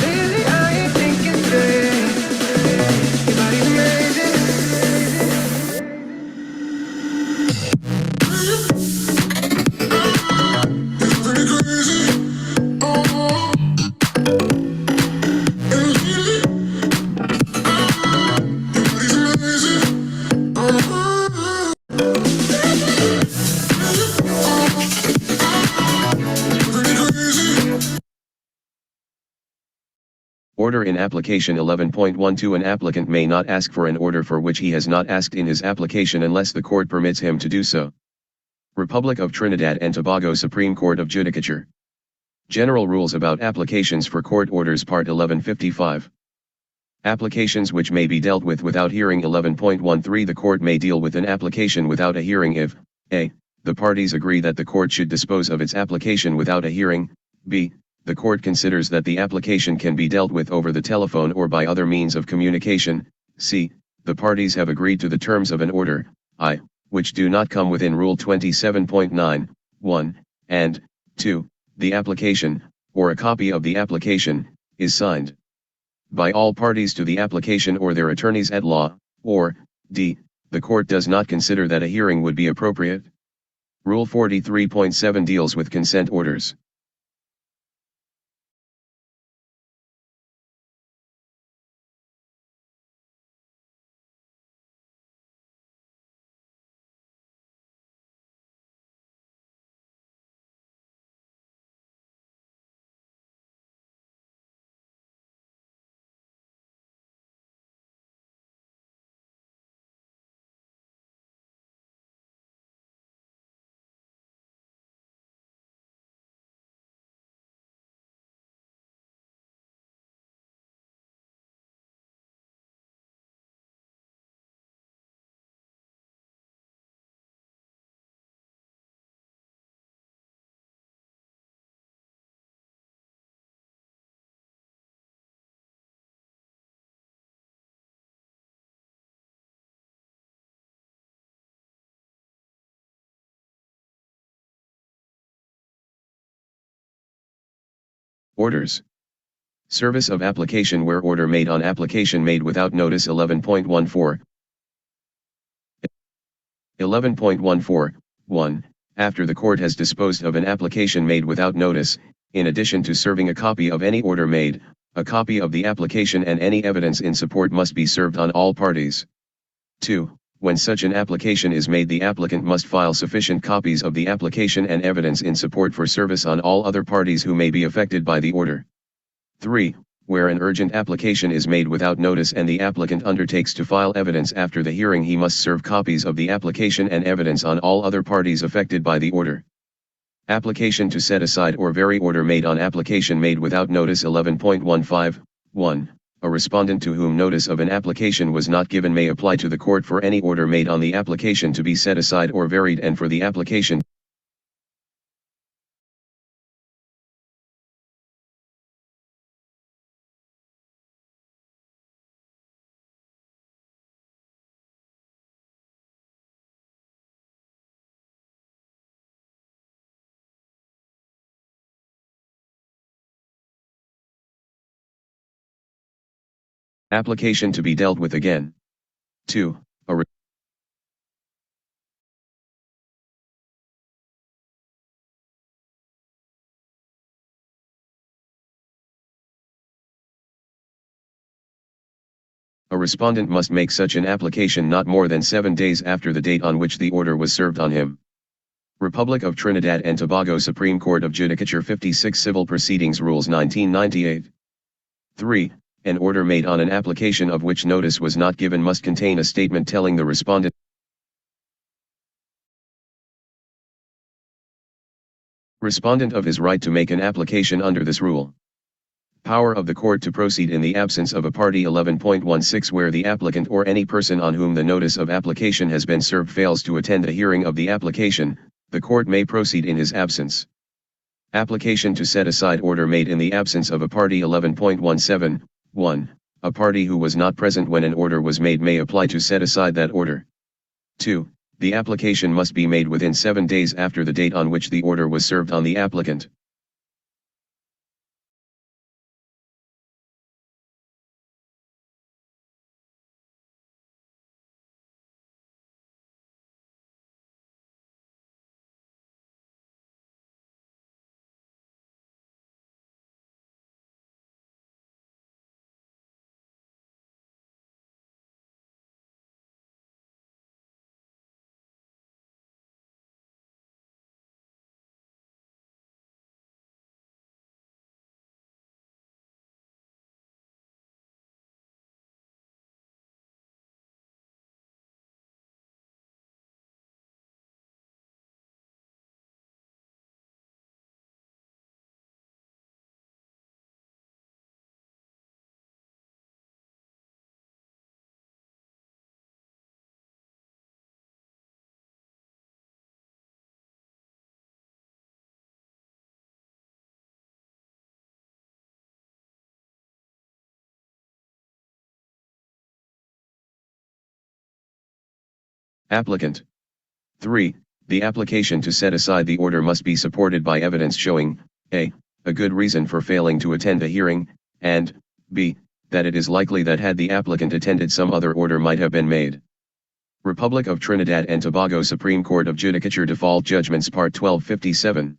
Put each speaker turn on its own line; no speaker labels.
lately I ain't thinking straight. Your body's amazing.
Order in Application 11.12. An applicant may not ask for an order for which he has not asked in his application unless the court permits him to do so. Republic of Trinidad and Tobago Supreme Court of Judicature. General Rules about Applications for Court Orders Part 1155. Applications which may be dealt with without hearing. 11.13. The court may deal with an application without a hearing if a. the parties agree that the court should dispose of its application without a hearing, b. the court considers that the application can be dealt with over the telephone or by other means of communication, c. the parties have agreed to the terms of an order, I, which do not come within Rule 27.9, 1, and 2, the application, or a copy of the application, is signed by all parties to the application or their attorneys at law, or d. the court does not consider that a hearing would be appropriate. Rule 43.7 deals with consent orders. Orders. Service of application where order made on application made without notice. 11.14. 11.14, 1. After the court has disposed of an application made without notice, in addition to serving a copy of any order made, a copy of the application and any evidence in support must be served on all parties. 2. When such an application is made, the applicant must file sufficient copies of the application and evidence in support for service on all other parties who may be affected by the order. 3. Where an urgent application is made without notice and the applicant undertakes to file evidence after the hearing, he must serve copies of the application and evidence on all other parties affected by the order. Application to set aside or vary order made on application made without notice. 11.15, 1. A respondent to whom notice of an application was not given may apply to the court for any order made on the application to be set aside or varied and for the application application to be dealt with again. 2. A respondent must make such an application not more than 7 days after the date on which the order was served on him. Republic of Trinidad and Tobago Supreme Court of Judicature 56 Civil Proceedings Rules 1998. 3. An order made on an application of which notice was not given must contain a statement telling the respondent of his right to make an application under this rule. Power of the court to proceed in the absence of a party. 11.16 Where the applicant or any person on whom the notice of application has been served fails to attend a hearing of the application, the court may proceed in his absence. Application to set aside order made in the absence of a party. 11.17, 1. A party who was not present when an order was made may apply to set aside that order. 2. The application must be made within 7 days after the date on which the order was served on the applicant. Applicant. 3. The application to set aside the order must be supported by evidence showing, a good reason for failing to attend a hearing, and b. that it is likely that had the applicant attended some other order might have been made. Republic of Trinidad and Tobago Supreme Court of Judicature Default Judgments Part 1257.